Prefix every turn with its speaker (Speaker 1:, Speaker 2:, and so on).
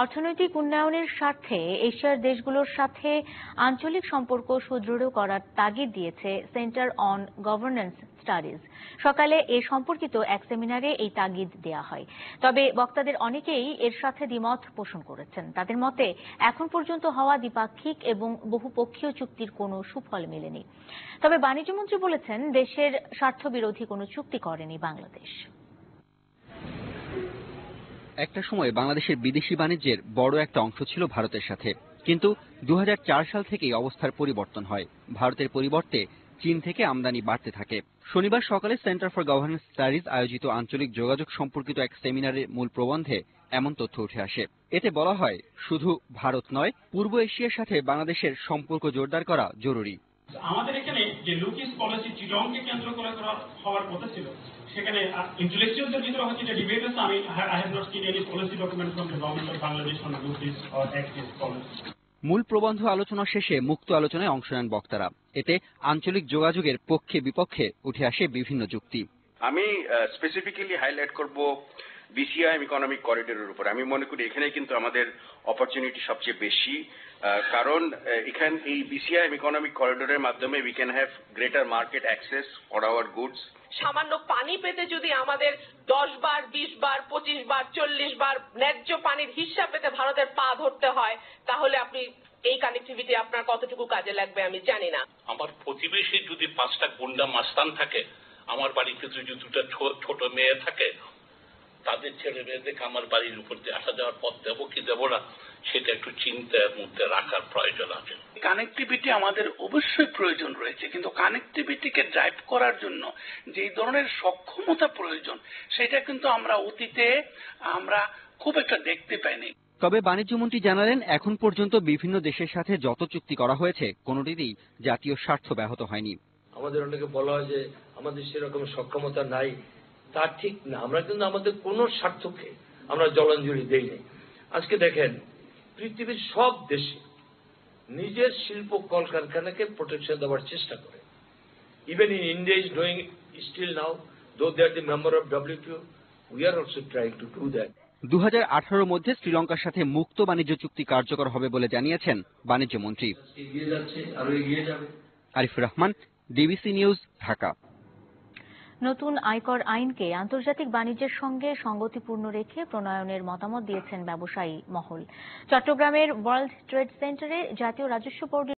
Speaker 1: অর্থনৈতিক উন্নয়নের স্বার্থে এশিয়ার দেশগুলোর সাথে আঞ্চলিক সম্পর্ক সুদৃঢ় করার তাগিদ দিয়েছে সেন্টার অন গভর্নেন্স স্টাডিজ। সকালে এ সম্পর্কিত এক সেমিনারে এই তাগিদ দেয়া হয়। তবে বক্তাদের অনেকেই এর সাথে দ্বিমত পোষণ করেছেন। তাদের মতে এখন পর্যন্ত হওয়া দ্বিপাক্ষিক এবং বহুপক্ষীয় চুক্তির কোনো সুফল মেলেনি। তবে বাণিজ্যমন্ত্রী বলেছেন, দেশের স্বার্থবিরোধী কোনো চুক্তি করেনি বাংলাদেশ।
Speaker 2: একটা সময় বাংলাদেশের বিদেশি বাণিজ্যের বড় একটা অংশ ছিল ভারতের সাথে, কিন্তু 2004 সাল থেকেই অবস্থার পরিবর্তন হয়। ভারতের পরিবর্তে চীন থেকে আমদানি বাড়তে থাকে। শনিবার সকালে সেন্টার ফর গভর্নেন্স স্টাডিজ আয়োজিত আঞ্চলিক যোগাযোগ সম্পর্কিত এক সেমিনারের মূল প্রবন্ধে এমন তথ্য উঠে আসে। এতে বলা হয়, শুধু ভারত নয়, পূর্ব এশিয়ার সাথে বাংলাদেশের সম্পর্ক জোরদার করা জরুরি।
Speaker 3: আমাদের এখানে যে লুকিস পলিসি চিটংকে কেন্দ্র করে হওয়ার কথা ছিল, সেখানে ইন্টেলেকচুয়ালদের ভিতরে হচ্ছে যে ডিবেট আছে। I have not seen any policy document from the government of Bangladesh on look east or active policy.
Speaker 2: মূল প্রবন্ধ আলোচনা শেষে মুক্ত আলোচনায় অংশ নেন বক্তারা। এতে আঞ্চলিক যোগাযোগের পক্ষে বিপক্ষে উঠে আসে বিভিন্ন যুক্তি।
Speaker 4: আমি স্পেসিফিক্যালি হাইলাইট করব বিসিআই ইকোনমিক করিডোরের উপর। আমি মনে করি এখানে কিন্তু আমাদের অপরচুনিটি সবচেয়ে বেশি, কারণ এখানে এই বিসিআই ইকোনমিক করিডোরের মাধ্যমে we can have greater market access for our goods.
Speaker 5: সামান্য পানি পেতে যদি আমাদের 10 বার 20 বার 25 বার 40 বার ন্যায্য পানির হিসাব পেতে ভারতের পা ধরতে হয়, তাহলে আপনি এই কানেক্টিভিটি আপনার কতটুকু কাজে লাগবে আমি জানি না।
Speaker 6: আমার প্রতিবেশী যদি 5টা গুন্ডা মাস্তান থাকে, আমার বাড়িতে যদি 2টা ছোট মেয়ে থাকে, তাদের ছেলে মেয়েদেরকে আমার বাড়ির উপর দিয়ে আসা যাওয়ার পথ দেবো কি দেবো না, সেটা একটু চিন্তার মধ্যে রাখার প্রয়োজন আছে।
Speaker 7: কানেক্টিভিটি আমাদের অবশ্যই প্রয়োজন রয়েছে, কিন্তু কানেক্টিভিটিকে ড্রাইভ করার জন্য যে ধরনের সক্ষমতা প্রয়োজন, সেটা কিন্তু আমরা অতীতে খুব একটা দেখতে পাইনি।
Speaker 2: তবে বাণিজ্যমন্ত্রী জানালেন, এখন পর্যন্ত বিভিন্ন দেশের সাথে যত চুক্তি করা হয়েছে, কোনোটিতেই জাতীয় স্বার্থ ব্যাহত হয়নি।
Speaker 8: আমাদের অনেকে বলা হয় যে আমাদের সেরকম সক্ষমতা নাই, তা ঠিক না। আমরা কিন্তু আমাদের কোনো স্বার্থকে আমরা জলাঞ্জলি দেই নাই। আজকে দেখেন, পৃথিবীর সব দেশে নিজের শিল্প কলকারখানাকে প্রোটেকশন দেওয়ার চেষ্টা করে। Even in India is doing still now, though they are the member of WTO, we are also trying to do that.
Speaker 2: 2018 মধ্যে শ্রীলঙ্কার সাথে মুক্ত বাণিজ্য চুক্তি কার্যকর হবে বলে জানিয়েছেন বাণিজ্যমন্ত্রী।
Speaker 8: এগিয়ে যাচ্ছে, আরো এগিয়ে যাবে।
Speaker 2: Arifur Rahman, DBC news, Dhaka.
Speaker 1: নতুন আয়কর আইনকে আন্তর্জাতিক বাণিজ্যের সঙ্গে সঙ্গতিপূর্ণ রেখে প্রণয়নের মতামত দিয়েছেন ব্যবসায়ী মহল। চট্টগ্রামের ওয়ার্ল্ড ট্রেড সেন্টারে জাতীয় রাজস্ব বোর্ডের